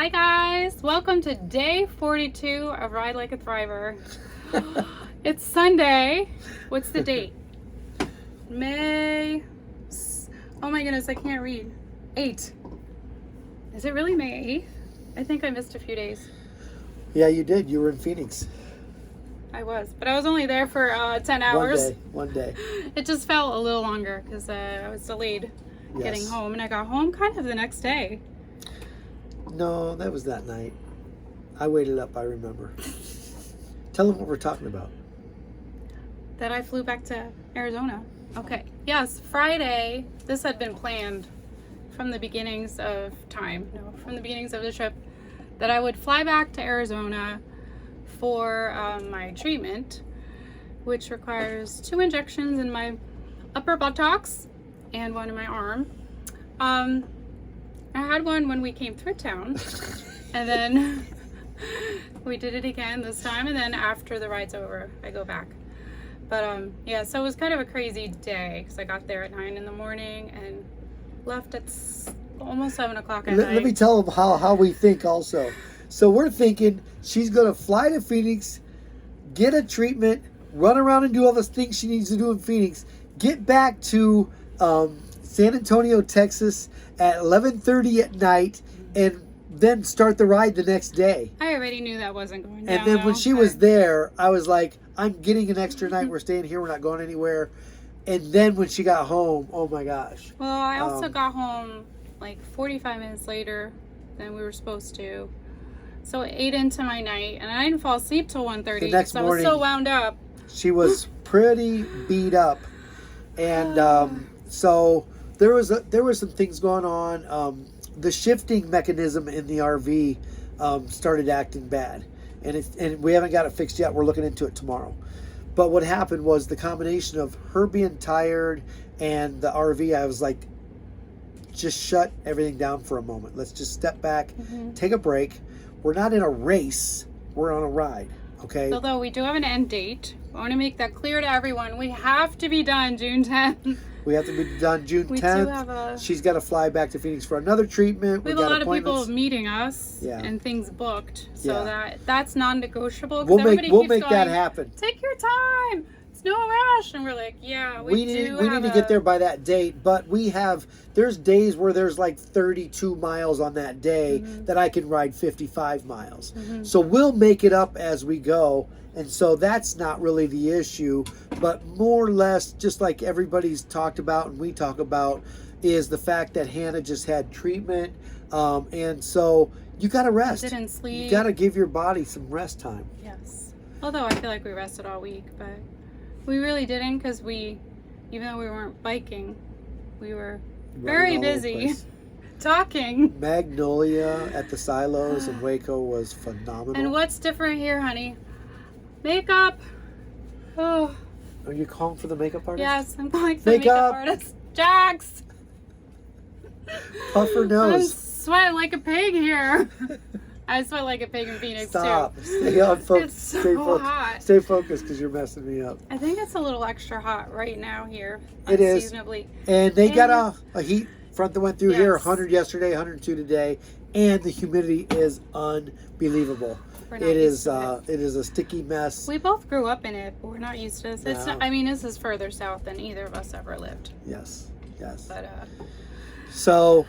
Hi guys, welcome to day 42 of Ride Like a Thriver. It's Sunday. What's the date? May, oh my goodness, I can't read. 8. Is it really May 8th? I think I missed a few days. Yeah, you did. You were in Phoenix. I was, but I was only there for 10 hours. One day. It just felt a little longer because I was delayed getting home, and I got home kind of the next day. No, that was that night. I waited up, I remember. Tell them what we're talking about. That I flew back to Arizona. Okay. Yes, Friday. This had been planned from the beginnings of time. No, from the beginnings of the trip. That I would fly back to Arizona for my treatment, which requires 2 injections in my upper buttocks and 1 in my arm. I had one when we came through town, and then we did it again this time, and then after the ride's over, I go back. But yeah, so it was kind of a crazy day because I got there at 9 in the morning and left at almost 7 o'clock at night. Let me tell them how we think also. So we're thinking she's going to fly to Phoenix, get a treatment, run around and do all the things she needs to do in Phoenix, get back to San Antonio, Texas at 11:30 at night, and then start the ride the next day. I already knew that wasn't going down. And then when she was there, I was like, I'm getting an extra night. We're staying here. We're not going anywhere. And then when she got home, oh my gosh. Well, I also got home like 45 minutes later than we were supposed to. So it ate into my night, and I didn't fall asleep till 1:30 because I was so wound up. She was pretty beat up. And so there was some things going on. The shifting mechanism in the RV started acting bad, and we haven't got it fixed yet. We're looking into it tomorrow. But what happened was the combination of her being tired and the RV. I was like, just shut everything down for a moment. Let's just step back, take a break. We're not in a race. We're on a ride. Okay. Although we do have an end date. I want to make that clear to everyone. We have to be done June 10th. We have to be done June 10th. We do have She's got to fly back to Phoenix for another treatment. We have a lot of people meeting us and things booked. So that's non-negotiable. We'll make that happen. Take your time. It's no rush. And we're like, yeah, we need to get there by that date. But there's days where there's like 32 miles on that day that I can ride 55 miles. So we'll make it up as we go. And so that's not really the issue, but more or less, just like everybody's talked about and we talk about, is the fact that Hannah just had treatment. And so you got to rest. Didn't sleep. You got to give your body some rest time. Yes. Although I feel like we rested all week, but we really didn't because even though we weren't biking, we were very busy talking. Magnolia at the silos in Waco was phenomenal. And what's different here, honey? Makeup. Oh. Are you calling for the makeup artist? Yes, I'm calling for the makeup artist. Jax. Puff her nose. I'm sweating like a pig here. I sweat like a pig in Phoenix Stop. too. Stay on focus. It's so hot. Stay focused because you're messing me up. I think it's a little extra hot right now here. It is. Unseasonably. And they got a heat front that went through here. 100 yesterday, 102 today, and the humidity is unbelievable. It is a sticky mess. We both grew up in it, but we're not used to this. It's not, I mean, this is further south than either of us ever lived. Yes. But so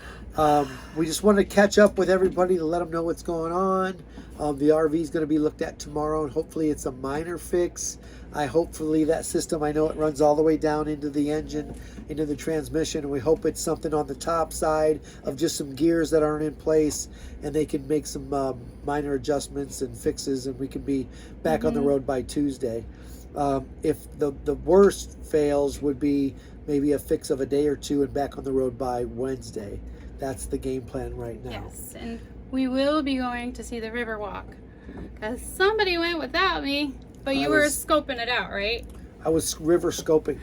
we just wanted to catch up with everybody to let them know what's going on. The RV is going to be looked at tomorrow, and hopefully it's a minor fix. Hopefully that system, I know it runs all the way down into the engine, into the transmission, and we hope it's something on the top side of just some gears that aren't in place, and they can make some minor adjustments and fixes, and we can be back on the road by Tuesday. If the worst fails would be maybe a fix of a day or two and back on the road by Wednesday. That's the game plan right now. Yes, and we will be going to see the Riverwalk because somebody went without me. But you were scoping it out, right? I was river scoping.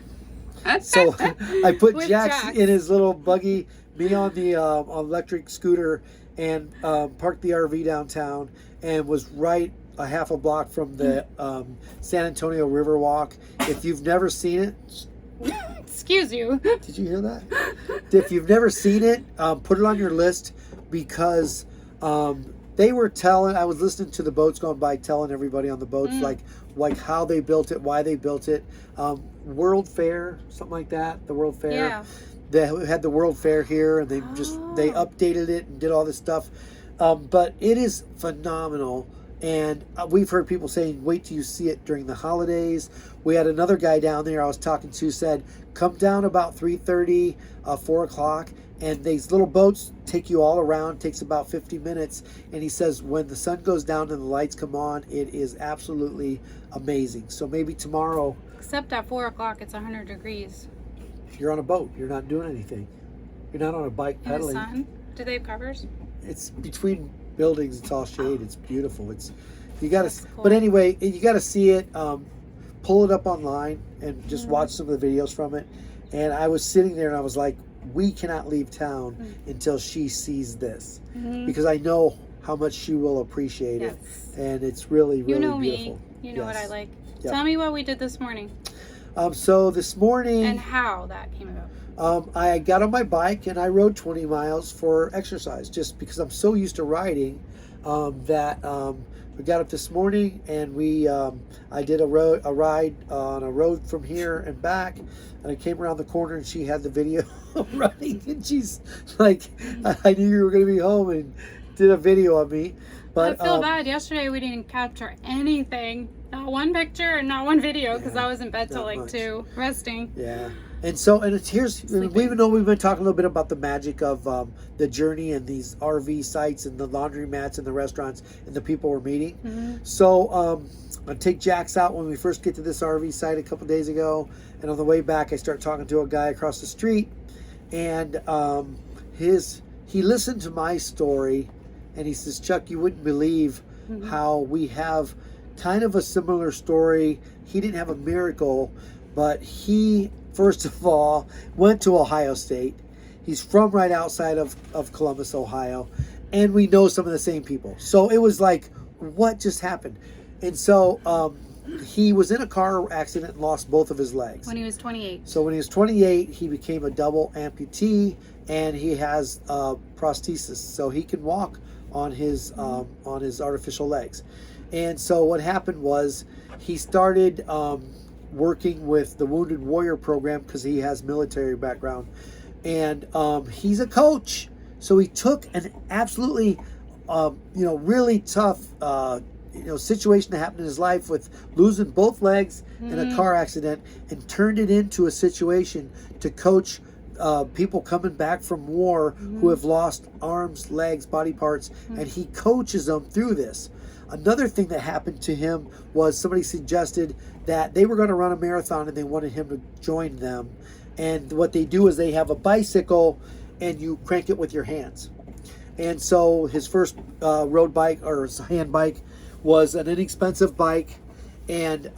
So I put Jax in his little buggy, me on the electric scooter, and parked the RV downtown, and was right a half a block from the San Antonio Riverwalk. If you've never seen it... Excuse you. Did you hear that? If you've never seen it, put it on your list because they were telling, I was listening to the boats going by, telling everybody on the boats like how they built it, why they built it. World Fair, something like that, the World Fair. Yeah. They had the World Fair here, and they they updated it and did all this stuff. But it is phenomenal, and we've heard people saying, wait till you see it during the holidays. We had another guy down there I was talking to said, come down about 3:30, 4 o'clock, and these little boats take you all around. It takes about 50 minutes, and he says when the sun goes down and the lights come on, it is absolutely amazing. So maybe tomorrow. Except at 4 o'clock, it's 100 degrees. You're on a boat. You're not doing anything. You're not on a bike pedaling. In the sun? Do they have covers? It's between buildings. It's all shade. It's beautiful. It's you got to. Cool. But anyway, you got to see it. Pull it up online and just watch some of the videos from it. And I was sitting there and I was like, we cannot leave town until she sees this, because I know how much she will appreciate it. And it's really, really beautiful. Me. You know what I like. Yep. Tell me what we did this morning. So this morning, and how that came about. I got on my bike and I rode 20 miles for exercise, just because I'm so used to riding that we got up this morning and I did a ride on a road from here and back, and I came around the corner and she had the video running, and she's like, I knew you were going to be home, and did a video of me. But I feel bad. Yesterday we didn't capture anything. Not one picture and not one video, because I was in bed till like 2, resting. Yeah. And so, and it's we even though we've been talking a little bit about the magic of the journey and these RV sites and the laundromats and the restaurants and the people we're meeting. So I take Jax out when we first get to this RV site a couple days ago, and on the way back I start talking to a guy across the street, and he listened to my story, and he says, Chuck, you wouldn't believe how we have kind of a similar story. He didn't have a miracle, but he, first of all, went to Ohio State. He's from right outside of Columbus, Ohio, and we know some of the same people. So it was like, what just happened? And so he was in a car accident and lost both of his legs. When he was 28. So when he was 28, he became a double amputee, and he has prosthesis, so he can walk on his artificial legs. And so what happened was he started working with the Wounded Warrior program, because he has military background, and he's a coach. So he took an absolutely really tough situation that happened in his life with losing both legs in a car accident, and turned it into a situation to coach people coming back from war who have lost arms, legs, body parts, and he coaches them through this. Another thing that happened to him was somebody suggested that they were going to run a marathon and they wanted him to join them. And what they do is they have a bicycle and you crank it with your hands. And so his first road bike, or hand bike, was an inexpensive bike, and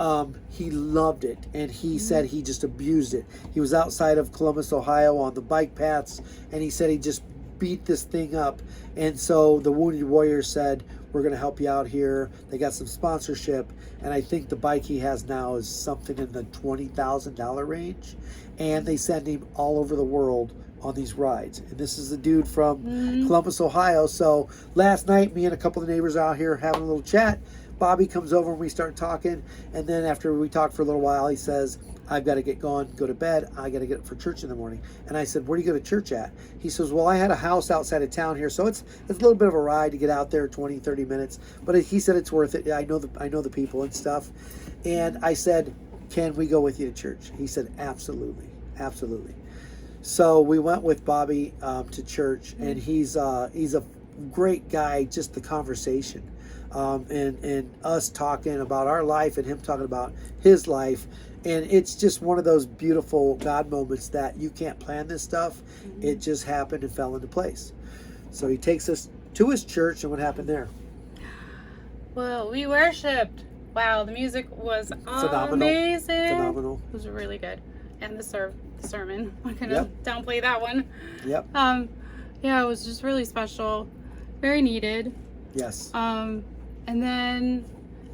he loved it. And he said he just abused it. He was outside of Columbus, Ohio on the bike paths, and he said he just beat this thing up. And so the Wounded Warrior said, we're going to help you out here. They got some sponsorship, and I think the bike he has now is something in the $20,000 range, and they send him all over the world on these rides. And this is a dude from Columbus, Ohio. So last night, me and a couple of neighbors out here having a little chat. Bobby comes over and we start talking, and then after we talk for a little while, he says, I've got to get going, go to bed. I got to get up for church in the morning. And I said, where do you go to church at? He says, well, I had a house outside of town here, so it's a little bit of a ride to get out there, 20, 30 minutes. But he said it's worth it. I know the people and stuff. And I said, can we go with you to church? He said, absolutely, absolutely. So we went with Bobby to church, and he's a great guy. Just the conversation, and us talking about our life and him talking about his life. And it's just one of those beautiful God moments that you can't plan this stuff. It just happened and fell into place. So he takes us to his church, and what happened there? Well, we worshipped. Wow, the music was amazing. Phenomenal. It was really good. And the sermon. I'm going to downplay that one. Yep. Yeah, it was just really special. Very needed. Yes. And then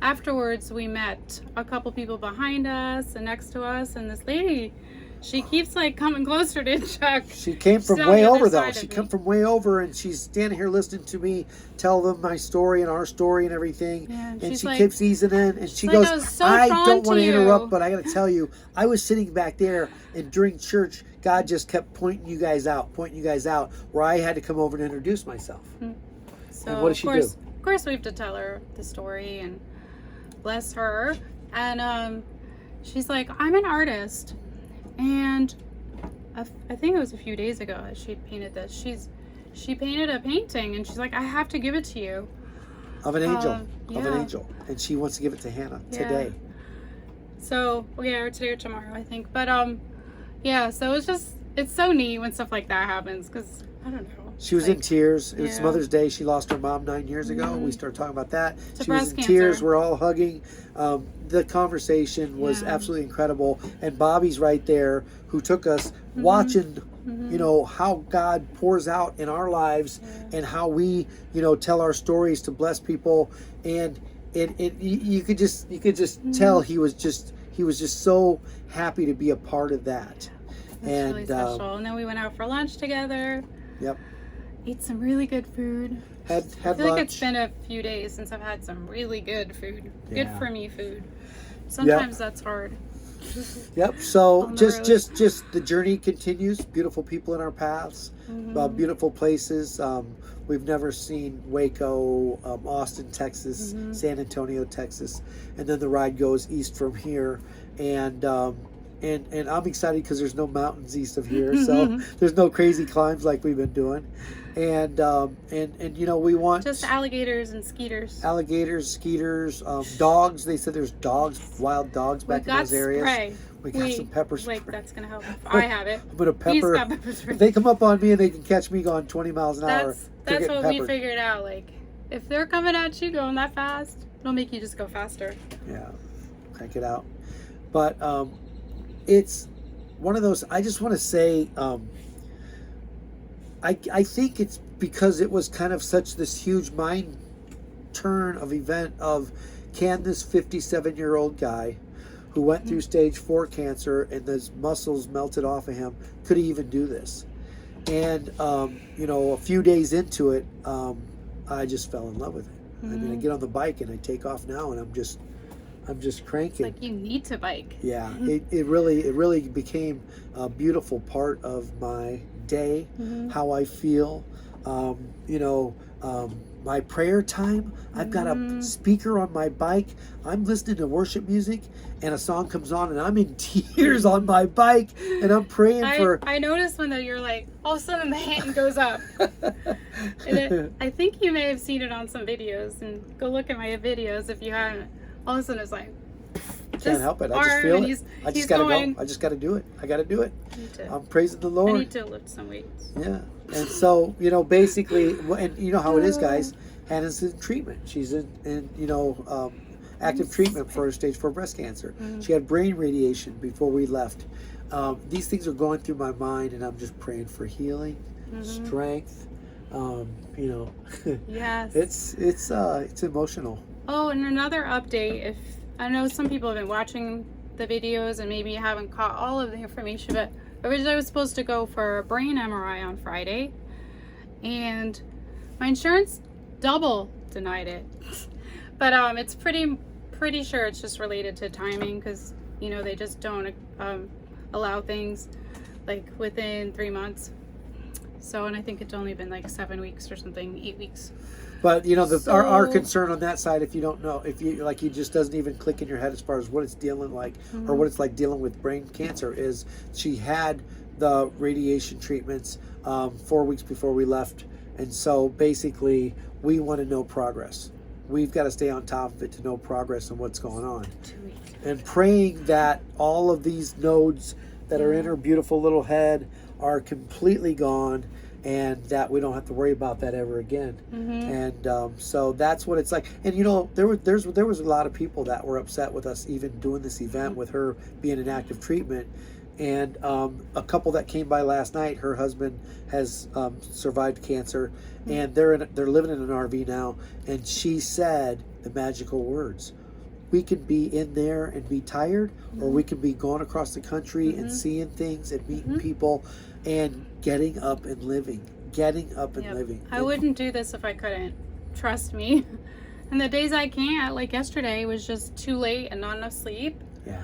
afterwards we met a couple people behind us and next to us, and this lady, She keeps like coming closer to Chuck. She came from She's on way the other over though. side She of come me. from way over, and she's standing here listening to me tell them my story and our story and everything. Yeah, and she's she like- keeps easing in, and she like, goes, "I was so "I drawn don't to want to you." interrupt, but I got to tell you, I was sitting back there, and during church, God just kept pointing you guys out, where I had to come over and introduce myself." So And what does she do? Of course, we have to tell her the story and bless her. And she's like, "I'm an artist," and I think it was a few days ago that she painted this. She painted a painting, and she's like, "I have to give it to you." Of an angel, yeah. and she wants to give it to Hannah Yeah. today. So or today or tomorrow, I think. But yeah. So it's so neat when stuff like that happens, because I don't know. She was in tears. It was yeah. Mother's Day. She lost her mom 9 years ago. We started talking about that. To She was breast in cancer. tears. We're all hugging. The conversation was Yeah. absolutely incredible. And Bobby's right there, who took us watching, you know, how God pours out in our lives, and how we, you know, tell our stories to bless people. And you could just tell he was just so happy to be a part of that. It's really special. And then we went out for lunch together. Yep. Ate some really good food. Had I feel lunch. like it's been a few days since I've had some really good food. Yeah. Good for me food. Sometimes that's hard. Yep. So On the just the journey continues. Beautiful people in our paths. Beautiful places. We've never seen Waco, Austin, Texas, San Antonio, Texas, and then the ride goes east from here. And I'm excited because there's no mountains east of here, so there's no crazy climbs like we've been doing. And you know, we want just alligators and skeeters. Alligators, skeeters, dogs. They said there's dogs, wild dogs back in those areas. Spray. We got some pepper spray. Like, that's gonna help. I have it. I'm gonna He's pepper. got pepper spray. If they come up on me and they can catch me going 20 miles an hour, That's what we peppered. figured out. Like, if they're coming at you going that fast, it'll make you just go faster. Yeah, crank it out. But it's one of those. I just want to say, I think it's because it was kind of such this huge mind turn of event of, can this 57-year-old guy who went through stage 4 cancer and his muscles melted off of him, could he even do this? And you know, a few days into it, I just fell in love with it. I mean, I get on the bike and I take off now, and I'm just cranking. It's like, you need to bike. Yeah, it really became a beautiful part of my day, how I feel. You know, my prayer time, I've got a speaker on my bike. I'm listening to worship music, and a song comes on, and I'm in tears on my bike, and I'm praying for. I noticed when you're like, all of a sudden the hand goes up. And I think you may have seen it on some videos, and go look at my videos if you haven't. All of a sudden it's like, Can't help it. I just feel it. I just gotta going, go. I just gotta do it. I gotta do it. to, I'm praising the I Lord. need to lift some weights. Yeah. And so, you know, basically, and you know how it is, guys. Hannah's in treatment. She's in you know, active treatment for stage 4 breast cancer. She had brain radiation before we left. These things are going through my mind, and I'm just praying for healing, strength. You know, Yes. it's emotional. Oh, and another update. If I know some people have been watching the videos and maybe you haven't caught all of the information, but originally I was supposed to go for a brain MRI on Friday, and my insurance double denied it. But it's pretty sure it's just related to timing, because you know, they just don't allow things like within 3 months. So, and I think it's only been like 7 weeks or something, 8 weeks. But you know, our concern on that side, if you don't know, if you like, it just doesn't even click in your head as far as what it's dealing like, or what it's like dealing with brain cancer, is she had the radiation treatments 4 weeks before we left, and so basically we want to know progress. We've got to stay on top of it to know progress and what's going on, 2 weeks. and praying that all of these nodes that are in her beautiful little head are completely gone, and that we don't have to worry about that ever again. And so that's what it's like. And you know, there was a lot of people that were upset with us even doing this event with her being in active treatment. And a couple that came by last night, her husband has survived cancer, and they're living in an RV now. And she said the magical words, we can be in there and be tired, or we can be going across the country and seeing things and meeting people and getting up and living. I wouldn't do this if I couldn't. Trust me. And the days I can't, like yesterday was just too late and not enough sleep. Yeah.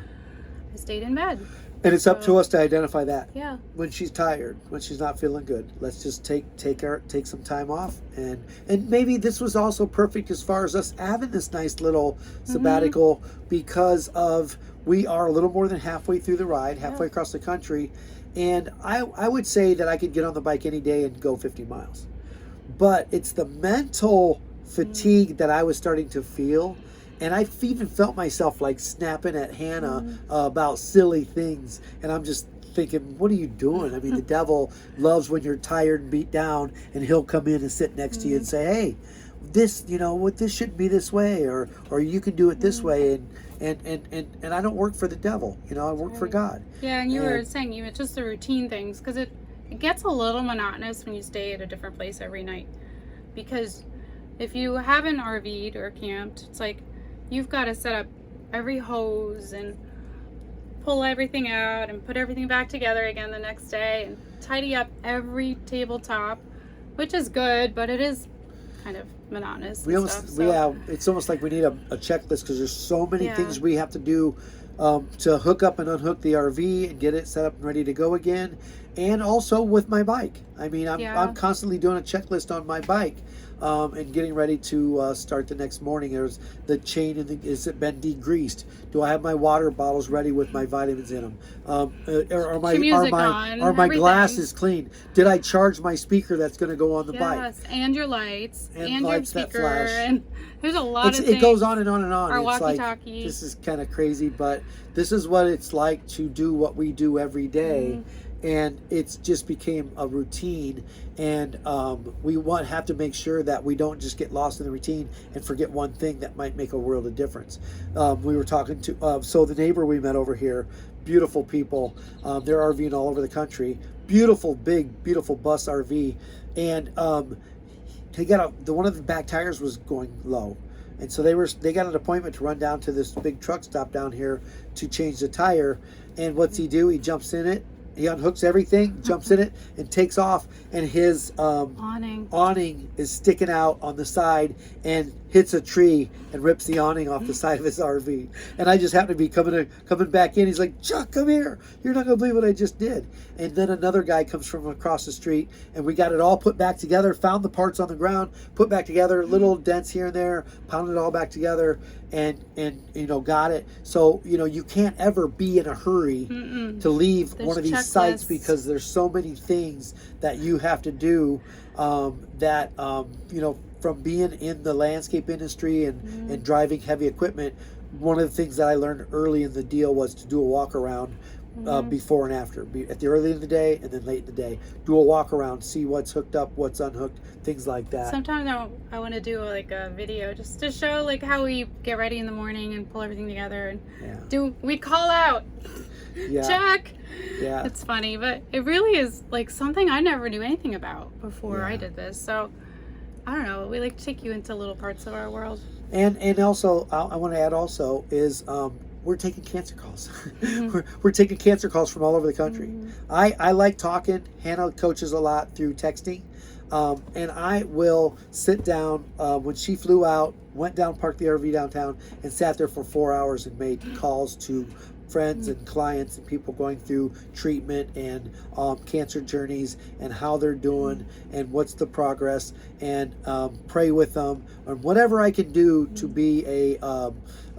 I stayed in bed. And it's up to us to identify that. Yeah. When she's tired, when she's not feeling good, let's just take some time off, and maybe this was also perfect as far as us having this nice little sabbatical, because of we are a little more than halfway through the ride, halfway across the country, and I would say that I could get on the bike any day and go 50 miles, but it's the mental fatigue that I was starting to feel. And I even felt myself like snapping at Hannah about silly things. And I'm just thinking, what are you doing? I mean, the devil loves when you're tired and beat down, and he'll come in and sit next to you and say, hey, this, this shouldn't be this way, or you can do it this way. And I don't work for the devil. I work for God. Yeah, and you were saying it's just the routine things, because it gets a little monotonous when you stay at a different place every night. Because if you haven't RV'd or camped, it's like, you've got to set up every hose and pull everything out and put everything back together again the next day and tidy up every tabletop, which is good, but it is kind of monotonous. It's almost like we need a checklist, because there's so many things we have to do to hook up and unhook the RV and get it set up and ready to go again. And also with my bike. I mean, I'm constantly doing a checklist on my bike. And getting ready to start the next morning. There's the chain, is it been degreased? Do I have my water bottles ready with my vitamins in them? Are my glasses clean? Did I charge my speaker that's going to go on the bike? Yes, and your lights, and lights your speaker, and there's a lot of things. It goes on and on and on. Our it's walkie-talkie. Like, this is kind of crazy, but this is what it's like to do what we do every day. And it's just became a routine, and we have to make sure that we don't just get lost in the routine and forget one thing that might make a world of difference. We were talking to so the neighbor we met over here, beautiful people. They're RVing all over the country. Beautiful, big, beautiful bus RV, and they got one of the back tires was going low. And so they got an appointment to run down to this big truck stop down here to change the tire. And what's he do? He jumps in it. He unhooks everything, jumps in it, and takes off. And his awning is sticking out on the side and hits a tree and rips the awning off the side of his RV. And I just happen to be coming back in. He's like, Chuck, come here. You're not going to believe what I just did. And then another guy comes from across the street, and we got it all put back together, found the parts on the ground, put back together, little dents here and there, pounded it all back together, and got it. So, you can't ever be in a hurry to leave one of these sites, because there's so many things that you have to do from being in the landscape industry and driving heavy equipment. One of the things that I learned early in the deal was to do a walk around before and after, at the early in the day and then late in the day. Do a walk around, see what's hooked up, what's unhooked, things like that. Sometimes I want to do like a video just to show like how we get ready in the morning and pull everything together, and we call out, Chuck. Yeah, it's funny, but it really is like something I never knew anything about before I did this. So I don't know. We like to take you into little parts of our world. And also, I want to add also is we're taking cancer calls. we're taking cancer calls from all over the country. I like talking. Hannah coaches a lot through texting. And I will sit down when she flew out, went down, parked the RV downtown, and sat there for 4 hours and made calls to friends and clients and people going through treatment and cancer journeys and how they're doing and what's the progress, and pray with them, and whatever I can do to be a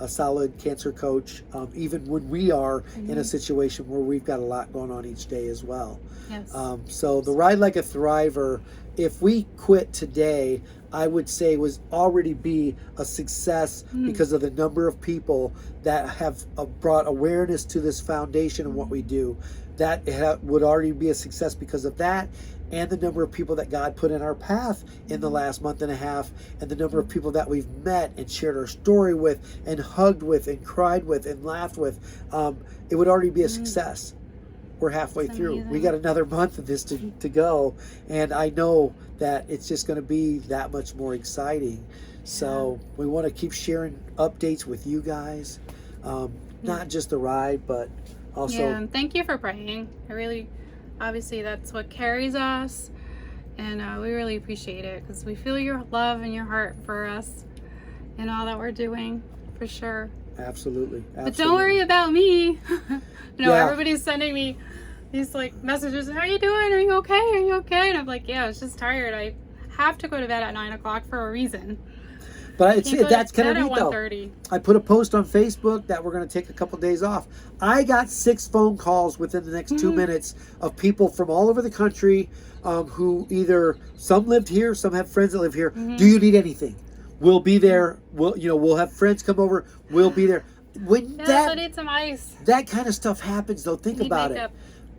solid cancer coach, even when we are in a situation where we've got a lot going on each day as well. Yes. So the Ride Like a Thriver, if we quit today, I would say was already be a success because of the number of people that have brought awareness to this foundation and what we do. That would already be a success because of that, and the number of people that God put in our path in the last month and a half, and the number of people that we've met and shared our story with and hugged with and cried with and laughed with. It would already be a success. we're halfway It's through. amazing. We got another month of this to go, and I know that it's just going to be that much more exciting. So we want to keep sharing updates with you guys, not just the ride, but also. Yeah, and thank you for praying. I really, obviously, that's what carries us, and we really appreciate it because we feel your love and your heart for us and all that we're doing, for sure. Absolutely. But don't worry about me. Yeah. Everybody's sending me these like messages. How are you doing? Are you okay? Are you okay? And I'm like, yeah, I was just tired. I have to go to bed at 9 o'clock for a reason. But that's kind of at neat though. 1:30. I put a post on Facebook that we're going to take a couple days off. I got 6 phone calls within the next 2 minutes of people from all over the country who either some lived here, some have friends that live here. Do you need anything? We'll be there. We'll have friends come over. We'll be there. When I need some ice. that kind of stuff happens though, think about it.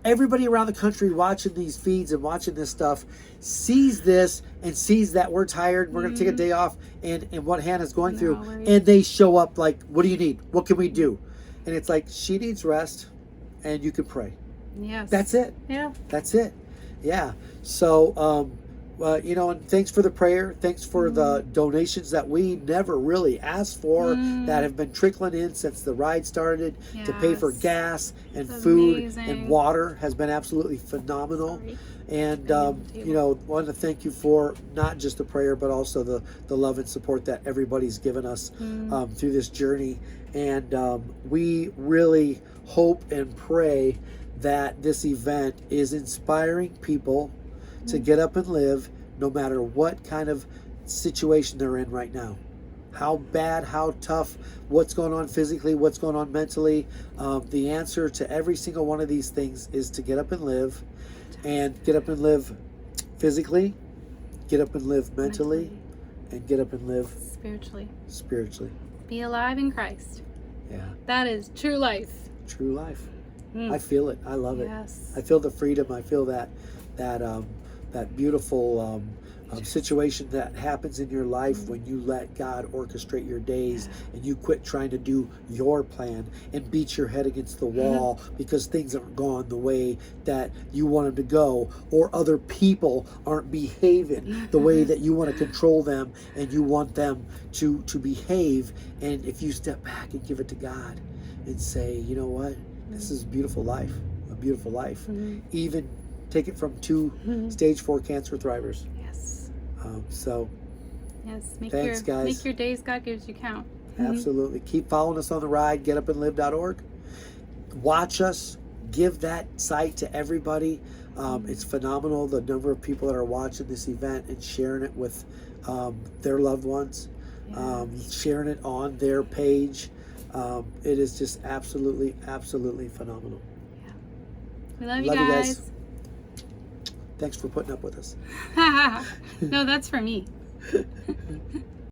Everybody around the country watching these feeds and watching this stuff sees this and sees that we're tired, we're going to take a day off, and what Hannah's going through, and they show up like, what do you need? What can we do? And it's like, she needs rest, and you can pray. Yes. That's it. Yeah. That's it. Yeah. So, and thanks for the prayer. Thanks for the donations that we never really asked for that have been trickling in since the ride started to pay for gas and food and water has been absolutely phenomenal. And, wanted to thank you for not just the prayer, but also the love and support that everybody's given us through this journey. And we really hope and pray that this event is inspiring people to get up and live no matter what kind of situation they're in right now. How bad, how tough, what's going on physically, what's going on mentally. The answer to every single one of these things is to get up and live, and get up and live physically, get up and live mentally, and get up and live spiritually. Be alive in Christ. Yeah. That is true life. True life. I feel it. I love it. Yes. I feel the freedom. I feel that beautiful situation that happens in your life when you let God orchestrate your days and you quit trying to do your plan and beat your head against the wall because things aren't going the way that you want them to go, or other people aren't behaving the way that you want to control them and you want them to behave. And if you step back and give it to God and say, you know what, this is a beautiful life. Even take it from 2 stage 4 cancer thrivers. Yes. Thanks, guys. Make your days God gives you count. Absolutely. Keep following us on the ride, getupandlive.org. Watch us. Give that site to everybody. It's phenomenal, the number of people that are watching this event and sharing it with their loved ones, sharing it on their page. It is just absolutely phenomenal. Yeah. We love you guys. Thanks for putting up with us. No, that's for me.